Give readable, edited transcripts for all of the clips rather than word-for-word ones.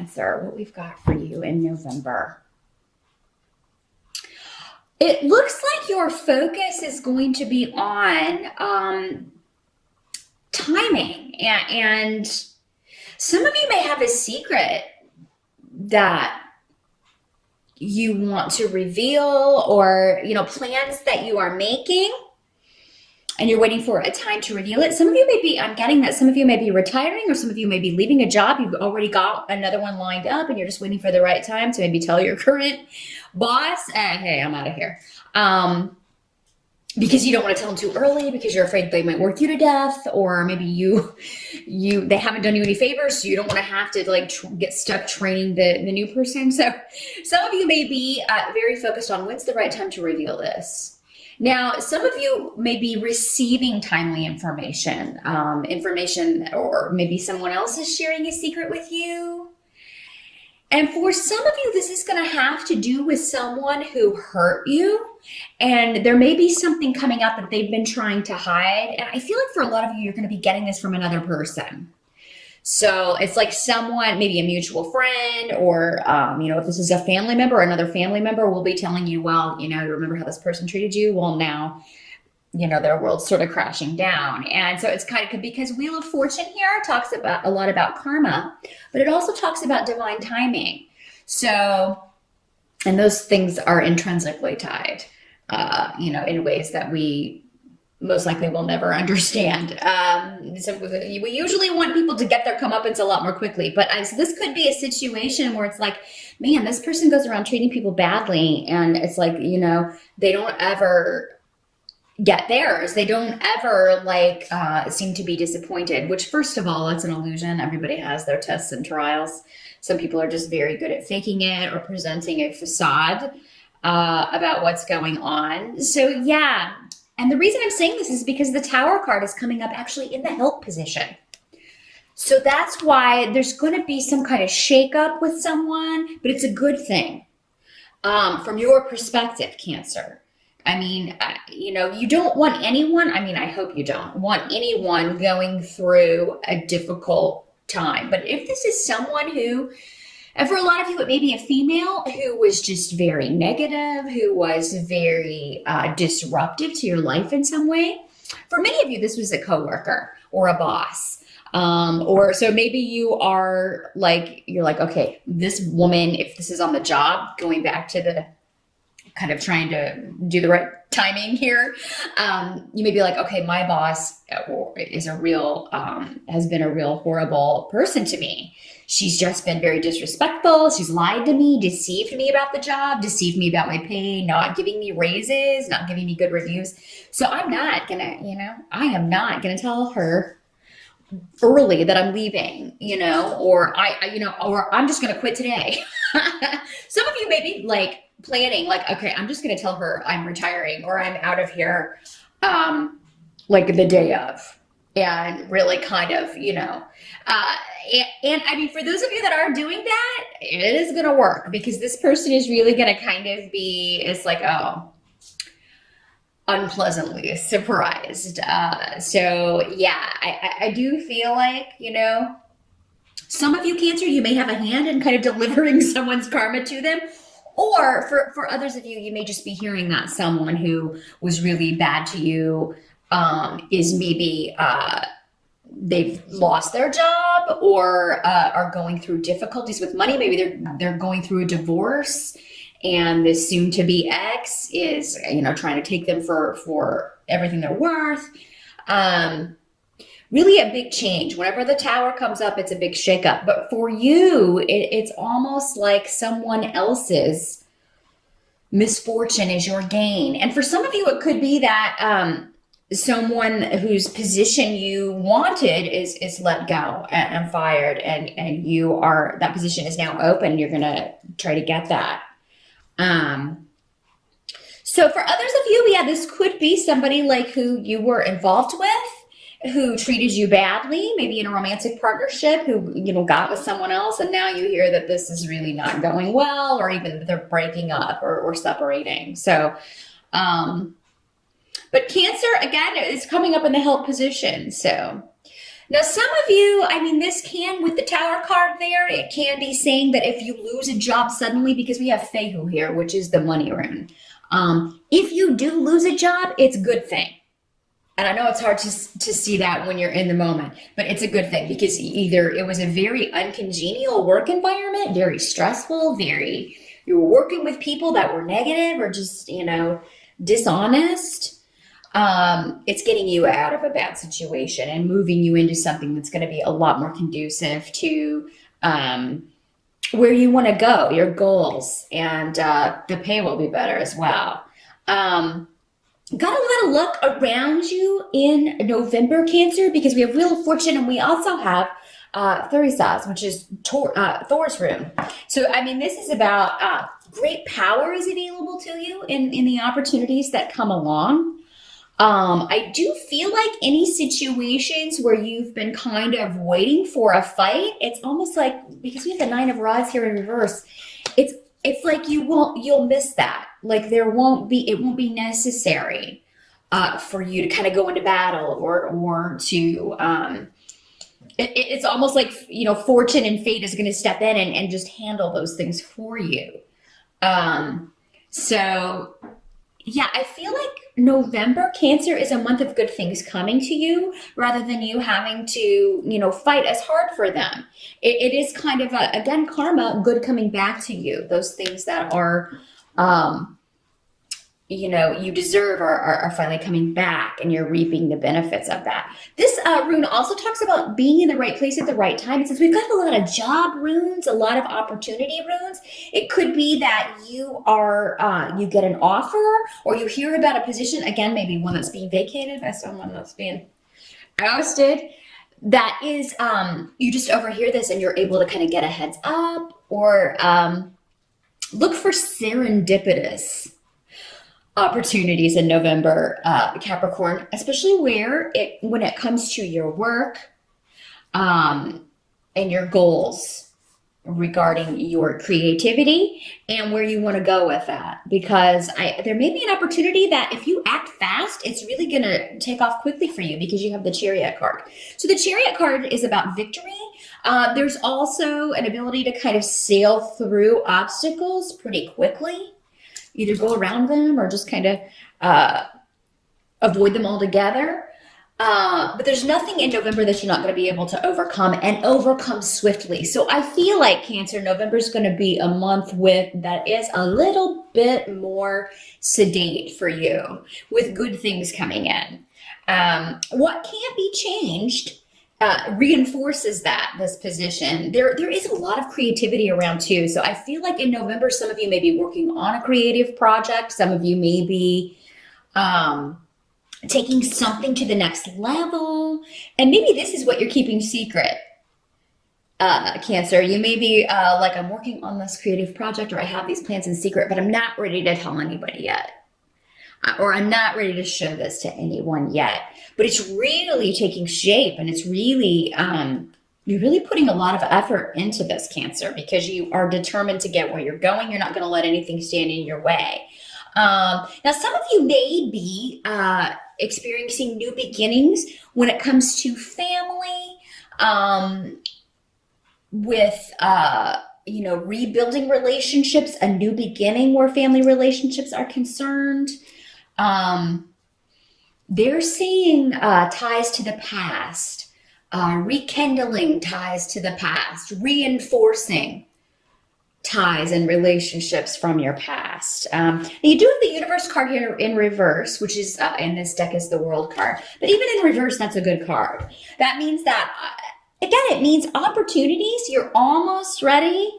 Cancer, what we've got for you in November. It looks like your focus is going to be on timing, and some of you may have a secret that you want to reveal, or plans that you are making and you're waiting for a time to reveal it. Some of you may be, I'm getting that some of you may be retiring, or some of you may be leaving a job. You've already got another one lined up and you're just waiting for the right time to maybe tell your current boss, hey, I'm out of here. Because you don't want to tell them too early because you're afraid they might work you to death, or maybe they haven't done you any favors, so you don't want to have to get stuck training the new person. So some of you may be very focused on when's the right time to reveal this. Now, some of you may be receiving timely information, or maybe someone else is sharing a secret with you. And for some of you, this is going to have to do with someone who hurt you. And there may be something coming up that they've been trying to hide. And I feel like for a lot of you, you're going to be getting this from another person. So it's like someone, maybe a mutual friend, or, if this is a family member, another family member will be telling you, well, you remember how this person treated you? Well, now, their world's sort of crashing down. And so it's kind of, because Wheel of Fortune here talks about a lot about karma, but it also talks about divine timing. So, and those things are intrinsically tied, in ways that we most likely will never understand. So we usually want people to get their comeuppance a lot more quickly, but so this could be a situation where it's like, man, this person goes around treating people badly, and it's like, they don't ever get theirs. They don't ever seem to be disappointed, which, first of all, it's an illusion. Everybody has their tests and trials. Some people are just very good at faking it or presenting a facade about what's going on. So yeah. And the reason I'm saying this is because the Tower card is coming up actually in the help position. So that's why there's going to be some kind of shakeup with someone, but it's a good thing from your perspective, Cancer. I mean, you don't want anyone, I hope you don't want anyone going through a difficult time. But if this is someone who, and for a lot of you, it may be a female who was just very negative, who was very disruptive to your life in some way. For many of you, this was a coworker or a boss. Or so maybe you're like, okay, this woman, if this is on the job, going back to the kind of trying to do the right timing here, you may be like, okay, my boss is has been a real horrible person to me. She's just been very disrespectful. She's lied to me, deceived me about the job, deceived me about my pay, not giving me raises, not giving me good reviews. So I'm not gonna, I am not gonna tell her early that I'm leaving, or or I'm just gonna quit today. Some of you may be planning, okay, I'm just gonna tell her I'm retiring or I'm out of here, the day of. And really kind of, and for those of you that are doing that, it is going to work, because this person is really going to kind of be, unpleasantly surprised. So yeah, I do feel like, some of you, Cancer, you may have a hand in kind of delivering someone's karma to them. Or for others of you, you may just be hearing that someone who was really bad to you is maybe they've lost their job, or are going through difficulties with money. Maybe they're going through a divorce, and this soon-to-be ex is trying to take them for everything they're worth. Really a big change. Whenever the Tower comes up, it's a big shakeup. But for you, it's almost like someone else's misfortune is your gain. And for some of you, it could be that someone whose position you wanted is let go and fired, and that position is now open. You're going to try to get that. So for others of you, yeah, this could be somebody who you were involved with, who treated you badly, maybe in a romantic partnership, who, got with someone else, and now you hear that this is really not going well, or even that they're breaking up or separating. So, but Cancer, again, is coming up in the help position. So Now, some of you, I mean, this can, with the Tower card there, it can be saying that if you lose a job suddenly, because we have Fehu here, which is the money rune. If you do lose a job, it's a good thing. And I know it's hard to see that when you're in the moment, but it's a good thing because either it was a very uncongenial work environment, very stressful, you were working with people that were negative or just, dishonest. It's getting you out of a bad situation and moving you into something that's going to be a lot more conducive to where you want to go, your goals, and the pay will be better as well. Got a lot of luck around you in November, Cancer, because we have Wheel of Fortune and we also have Thurisaz, which is Thor's rune. So, I mean, this is about great power is available to you in the opportunities that come along. I do feel like any situations where you've been kind of waiting for a fight, it's almost like, because we have the Nine of Rods here in reverse, it's like you'll miss that. Like it won't be necessary for you to kind of go into battle or to it's almost like fortune and fate is going to step in and just handle those things for you. So yeah, I feel like November, Cancer, is a month of good things coming to you rather than you having to, fight as hard for them. It is kind of, again, karma, good coming back to you. Those things that are, you deserve are finally coming back and you're reaping the benefits of that. This rune also talks about being in the right place at the right time. It says we've got a lot of job runes, a lot of opportunity runes. It could be that you get an offer or you hear about a position, again, maybe one that's being vacated by someone that's being ousted. That is, you just overhear this and you're able to kind of get a heads up or look for serendipitous opportunities in November, Capricorn, especially when it comes to your work and your goals regarding your creativity and where you want to go with that. Because there may be an opportunity that if you act fast, it's really going to take off quickly for you because you have the Chariot card. So the Chariot card is about victory. There's also an ability to kind of sail through obstacles pretty quickly. Either go around them or just kind of avoid them altogether. But there's nothing in November that you're not going to be able to overcome and overcome swiftly. So I feel like Cancer, November is going to be a month that is a little bit more sedate for you with good things coming in. What can't be changed reinforces this position. There is a lot of creativity around too. So I feel like in November, some of you may be working on a creative project. Some of you may be taking something to the next level. And maybe this is what you're keeping secret, Cancer. You may be like, I'm working on this creative project or I have these plans in secret, but I'm not ready to tell anybody yet. Or I'm not ready to show this to anyone yet. But it's really taking shape and it's really, you're really putting a lot of effort into this, Cancer, because you are determined to get where you're going. You're not going to let anything stand in your way. Now, some of you may be experiencing new beginnings when it comes to family, with, rebuilding relationships, a new beginning where family relationships are concerned. They're seeing ties to the past, rekindling ties to the past, reinforcing ties and relationships from your past. You do have the Universe card here in reverse, which is in this deck is the World card. But even in reverse, that's a good card. That means that, again, it means opportunities. You're almost ready.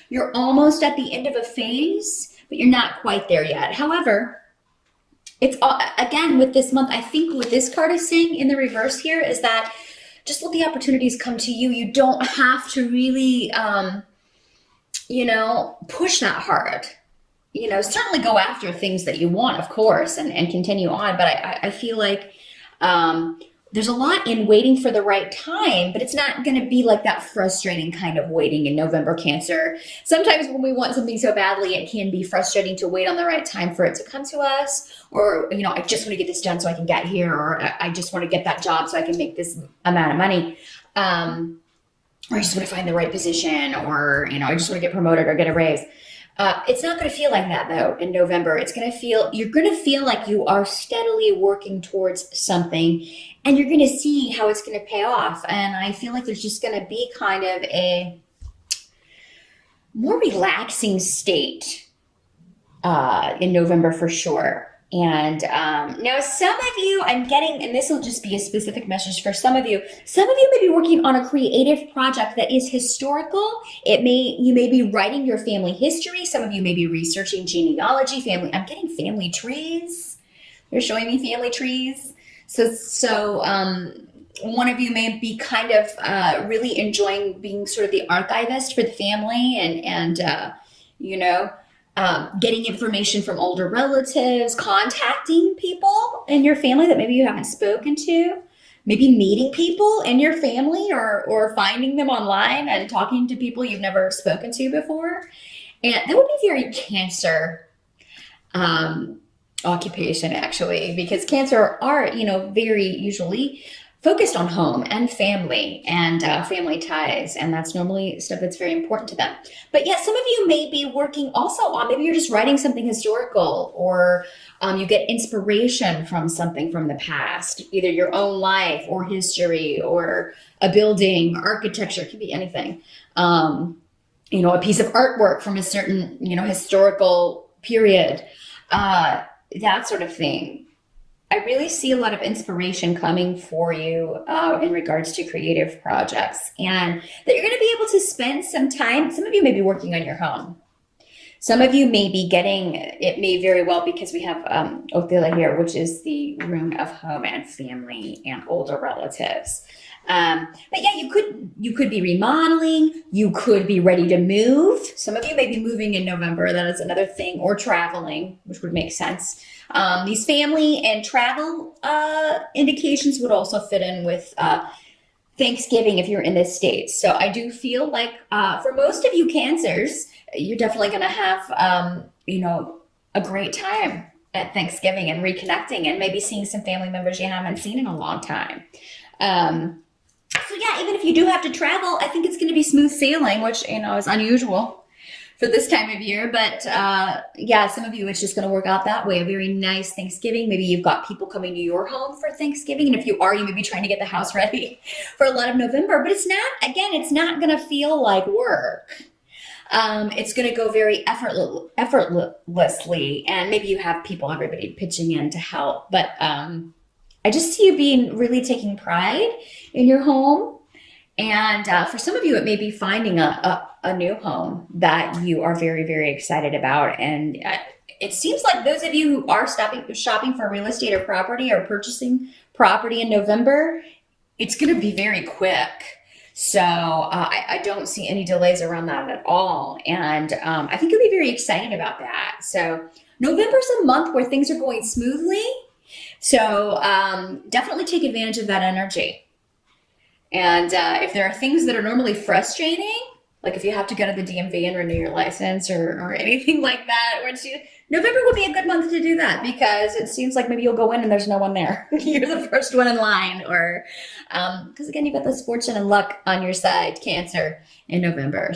You're almost at the end of a phase, but you're not quite there yet. However, it's again with this month, I think what this card is saying in the reverse here is that just let the opportunities come to you. You don't have to really, push that hard. Certainly go after things that you want, of course, and continue on. But I feel like there's a lot in waiting for the right time, but it's not going to be like that frustrating kind of waiting in November, Cancer. Sometimes when we want something so badly, it can be frustrating to wait on the right time for it to come to us. Or, I just want to get this done so I can get here, or I just want to get that job so I can make this amount of money. Or I just want to find the right position, or, I just want to get promoted or get a raise. It's not going to feel like that though in November. You're going to feel like you are steadily working towards something, and you're going to see how it's going to pay off. And I feel like there's just going to be kind of a more relaxing state in November for sure. And now some of you, I'm getting, and this will just be a specific message for some of you may be working on a creative project that is historical. You may be writing your family history. Some of you may be researching genealogy, I'm getting family trees. They're showing me family trees. So one of you may be kind of really enjoying being sort of the archivist for the family, and getting information from older relatives, contacting people in your family that maybe you haven't spoken to, maybe meeting people in your family, or finding them online and talking to people you've never spoken to before. And that would be very Cancer occupation, actually, because Cancer are, very usually focused on home and family and family ties. And that's normally stuff that's very important to them. But yeah, some of you may be working also on, maybe you're just writing something historical, or you get inspiration from something from the past, either your own life or history, or a building, architecture, it could be anything. A piece of artwork from a certain, historical period, that sort of thing. I really see a lot of inspiration coming for you in regards to creative projects, and that you're going to be able to spend some time. Some of you may be working on your home. Some of you may be it may very well, because we have Othila here, which is the room of home and family and older relatives. But yeah, you could be remodeling. You could be ready to move. Some of you may be moving in November. That is another thing, or traveling, which would make sense. These family and travel indications would also fit in with Thanksgiving if you're in the States. So I do feel like for most of you Cancers, you're definitely going to have, a great time at Thanksgiving and reconnecting, and maybe seeing some family members you haven't seen in a long time. So yeah, even if you do have to travel, I think it's going to be smooth sailing, which, is unusual for this time of year. But yeah, some of you, it's just going to work out that way. A very nice Thanksgiving. Maybe you've got people coming to your home for Thanksgiving. And if you may be trying to get the house ready for a lot of November. But it's not going to feel like work. It's going to go very effortlessly. And maybe you have everybody pitching in to help. But I just see you really taking pride in your home. And for some of you, it may be finding a new home that you are very, very excited about. And it seems like those of you who are shopping for real estate or property, or purchasing property in November, it's going to be very quick. So I don't see any delays around that at all. And I think you'll be very excited about that. So November's a month where things are going smoothly. So definitely take advantage of that energy. And if there are things that are normally frustrating, like if you have to go to the DMV and renew your license or anything like that, November would be a good month to do that, because it seems like maybe you'll go in and there's no one there. You're the first one in line, or because again, you've got this fortune and luck on your side, Cancer, in November.